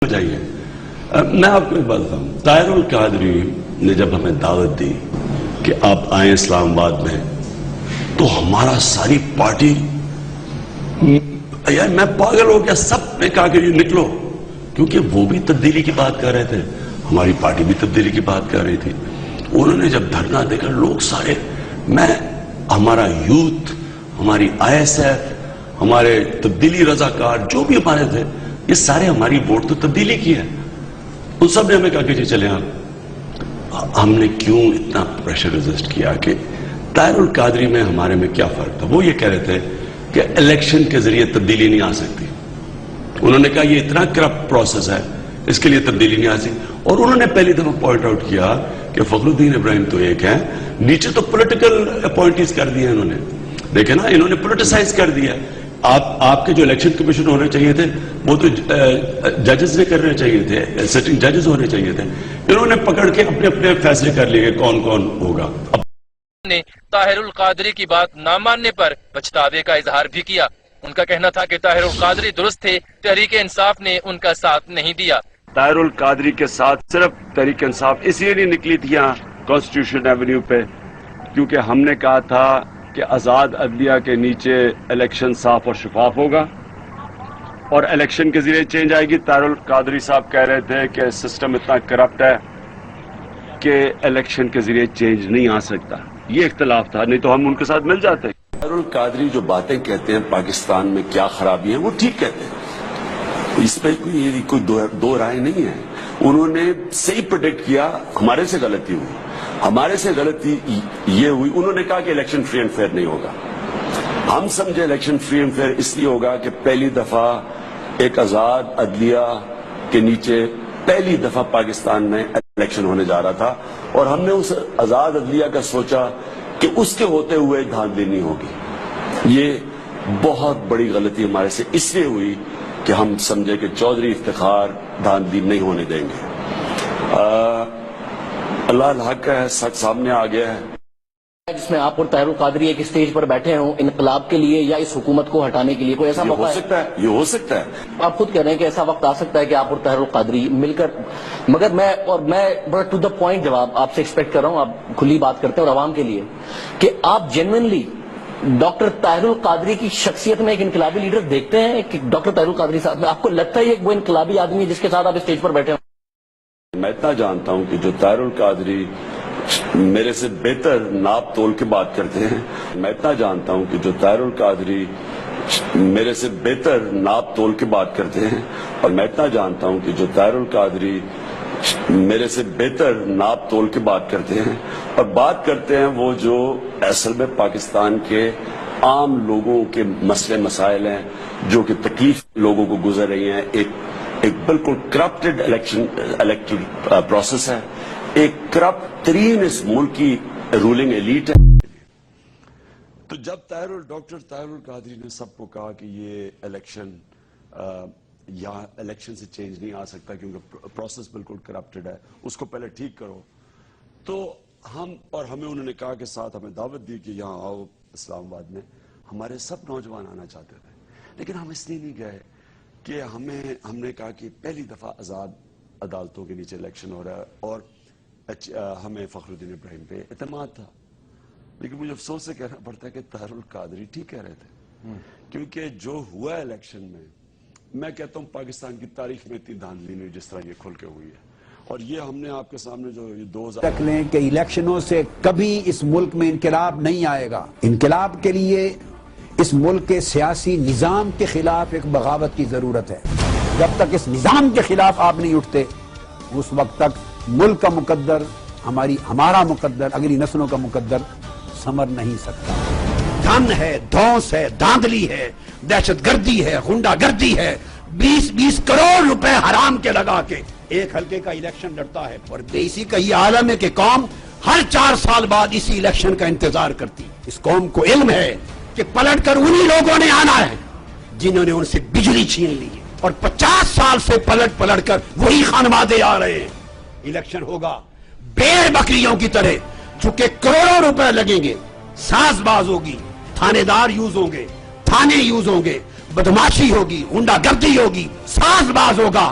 جائیے میں آپ کو ایک بات بتاؤں. طاہر القادری نے جب ہمیں دعوت دی کہ آپ آئیں اسلام آباد میں تو ہمارا ساری پارٹی یار میں پاگل ہو گیا. سب نے کہا کہ یہ نکلو, کیونکہ وہ بھی تبدیلی کی بات کر رہے تھے, ہماری پارٹی بھی تبدیلی کی بات کر رہی تھی. انہوں نے جب دھرنا دیکھا لوگ سارے, میں ہمارا یوتھ, ہماری آئی ایس ایف, ہمارے تبدیلی رضاکار جو بھی ہمارے تھے, یہ سارے ہماری ووٹ تو تبدیلی کی ہے. ان سب نے ہمیں کہا کہ جی چلیں آپ. ہم نے کیوں اتنا پریشر ریزسٹ کیا کہ طاہر القادری میں ہمارے میں کیا فرق تھا. وہ یہ کہہ رہے تھے کہ الیکشن کے ذریعے تبدیلی نہیں آ سکتی. انہوں نے کہا یہ اتنا کرپٹ پروسیس ہے, اس کے لیے تبدیلی نہیں آ سکتی. اور انہوں نے پہلی دفعہ پوائنٹ آؤٹ کیا کہ فخر الدین ابراہیم تو ایک ہے, نیچے تو پولیٹیکل اپوائنٹیز کر دیے انہوں نے. دیکھیں نا, انہوں نے پولیٹیسائز کر دیا. آپ کے جو الیکشن کمیشن ہونے چاہیے تھے وہ تو ججز نے کرنے چاہیے تھے, سٹنگ ججز ہونے چاہیے تھے. انہوں نے پکڑ کے اپنے اپنے فیصلے کر لیے کون کون ہوگا. نے طاہر القادری کی بات نہ ماننے پر پچھتاوے کا اظہار بھی کیا. ان کا کہنا تھا کہ طاہر القادری درست تھے, تحریک انصاف نے ان کا ساتھ نہیں دیا. طاہر القادری کے ساتھ صرف تحریک انصاف اس لیے نہیں نکلی تھی یہاں کانسٹیٹیوشن ایونیو پہ کیونکہ ہم نے کہا تھا کہ آزاد عدلیہ کے نیچے الیکشن صاف اور شفاف ہوگا اور الیکشن کے ذریعے چینج آئے گی. طاہر القادری صاحب کہہ رہے تھے کہ سسٹم اتنا کرپٹ ہے کہ الیکشن کے ذریعے چینج نہیں آ سکتا. یہ اختلاف تھا, نہیں تو ہم ان کے ساتھ مل جاتے. طاہر القادری جو باتیں کہتے ہیں پاکستان میں کیا خرابی ہیں وہ ٹھیک کہتے ہیں, اس پہ کوئی دو رائے نہیں ہے. انہوں نے صحیح پریڈکٹ کیا, ہمارے سے غلطی ہوئی. ہمارے سے غلطی یہ ہوئی, انہوں نے کہا کہ الیکشن فری اینڈ فیئر نہیں ہوگا. ہم سمجھے الیکشن فری اینڈ فیئر اس لیے ہوگا کہ پہلی دفعہ ایک آزاد عدلیہ کے نیچے پہلی دفعہ پاکستان میں الیکشن ہونے جا رہا تھا اور ہم نے اس آزاد عدلیہ کا سوچا کہ اس کے ہوتے ہوئے دھاندلی نہیں ہوگی. یہ بہت بڑی غلطی ہمارے سے اس لیے ہوئی کہ ہم سمجھے کہ چودھری افتخار دھاندلی نہیں ہونے دیں گے. اللہ الحق ہے, سچ سامنے آ گیا ہے. جس میں آپ اور طاہر القادری ایک اسٹیج پر بیٹھے ہوں انقلاب کے لیے یا اس حکومت کو ہٹانے کے لیے, کوئی ایسا موقع ہے؟ یہ ہو سکتا ہے. آپ خود کہہ رہے ہیں کہ ایسا وقت آ سکتا ہے کہ آپ اور طاہر القادری مل کر, مگر میں بڑا ٹو دا پوائنٹ جواب آپ سے ایکسپیکٹ کر رہا ہوں. آپ کھلی بات کرتے ہیں اور عوام کے لیے کہ آپ جینوئنلی ڈاکٹر طاہر القادری کی شخصیت میں ایک انقلابی لیڈر دیکھتے ہیں کہ ڈاکٹر طاہر القادری صاحب میں آپ کو لگتا ہے یہ وہ انقلابی آدمی ہے جس کے ساتھ آپ اسٹیج پر بیٹھے ہوں؟ میں اتنا جانتا ہوں کہ جو طاہر القادری میرے سے بہتر ناپ تول کے بات کرتے ہیں. میں اتنا جانتا ہوں کہ جو طاہر القادری میرے سے بہتر ناپ تول کے بات کرتے ہیں اور میں اتنا جانتا ہوں کہ جو طاہر القادری میرے سے بہتر ناپ تول کے بات کرتے ہیں اور بات کرتے ہیں وہ جو اصل میں پاکستان کے عام لوگوں کے مسئلے مسائل ہیں جو کہ تکلیف لوگوں کو گزر رہی ہیں. ایک بالکل کرپٹڈ الیکٹرل پروسیس ہے, ایک کرپٹ ترین اس ملک کی رولنگ ایلیٹ ہے. تو جب ڈاکٹر طاہر القادری نے سب کو کہا کہ یہ الیکشن یہاں الیکشن سے چینج نہیں آ سکتا کیونکہ پروسیس بالکل کرپٹڈ ہے, اس کو پہلے ٹھیک کرو, تو ہمیں انہوں نے کہا کہ ساتھ ہمیں دعوت دی کہ یہاں آؤ اسلام آباد میں. ہمارے سب نوجوان آنا چاہتے تھے لیکن ہم اس لیے نہیں گئے کہ ہم نے کہا کہ پہلی دفعہ آزاد عدالتوں کے نیچے الیکشن ہو رہا ہے اور ہمیں فخر الدین ابراہیم پہ اعتماد تھا. لیکن مجھے افسوس سے کہنا پڑتا ہے کہ طاہر القادری ٹھیک کہہ رہے تھے کیونکہ جو ہوا ہے الیکشن میں کہتا ہوں پاکستان کی تاریخ میں اتنی دھاندلی نہیں جس طرح یہ کھل کے ہوئی ہے. اور یہ ہم نے آپ کے سامنے جو یہ 2000 رکھ لیں کہ الیکشنوں سے کبھی اس ملک میں انقلاب نہیں آئے گا. انقلاب کے لیے اس ملک کے سیاسی نظام کے خلاف ایک بغاوت کی ضرورت ہے. جب تک اس نظام کے خلاف آپ نہیں اٹھتے اس وقت تک ملک کا مقدر, ہمارا مقدر, اگلی نسلوں کا مقدر سمر نہیں سکتا. دھن ہے, دھونس ہے, دھاندلی ہے, دہشت گردی ہے, غنڈہ گردی ہے, 20 کروڑ روپے حرام کے لگا کے ایک حلقے کا الیکشن لڑتا ہے اور اسی کا یہ عالم ہے کہ قوم ہر 4 سال بعد اسی الیکشن کا انتظار کرتی. اس قوم کو علم ہے کہ پلٹ کر انہی لوگوں نے آنا ہے جنہوں نے ان سے بجلی چھین لی ہے اور 50 سال سے پلٹ کر وہی خانوادے آ رہے ہیں. الیکشن ہوگا بیر بکریوں کی طرح, چونکہ کروڑوں روپے لگیں گے, ساز باز ہوگی, تھانے دار یوز ہوں گے, تھانے یوز ہوں گے, بدماشی ہوگی, غنڈہ گردی ہوگی, ساز باز ہوگا,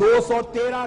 213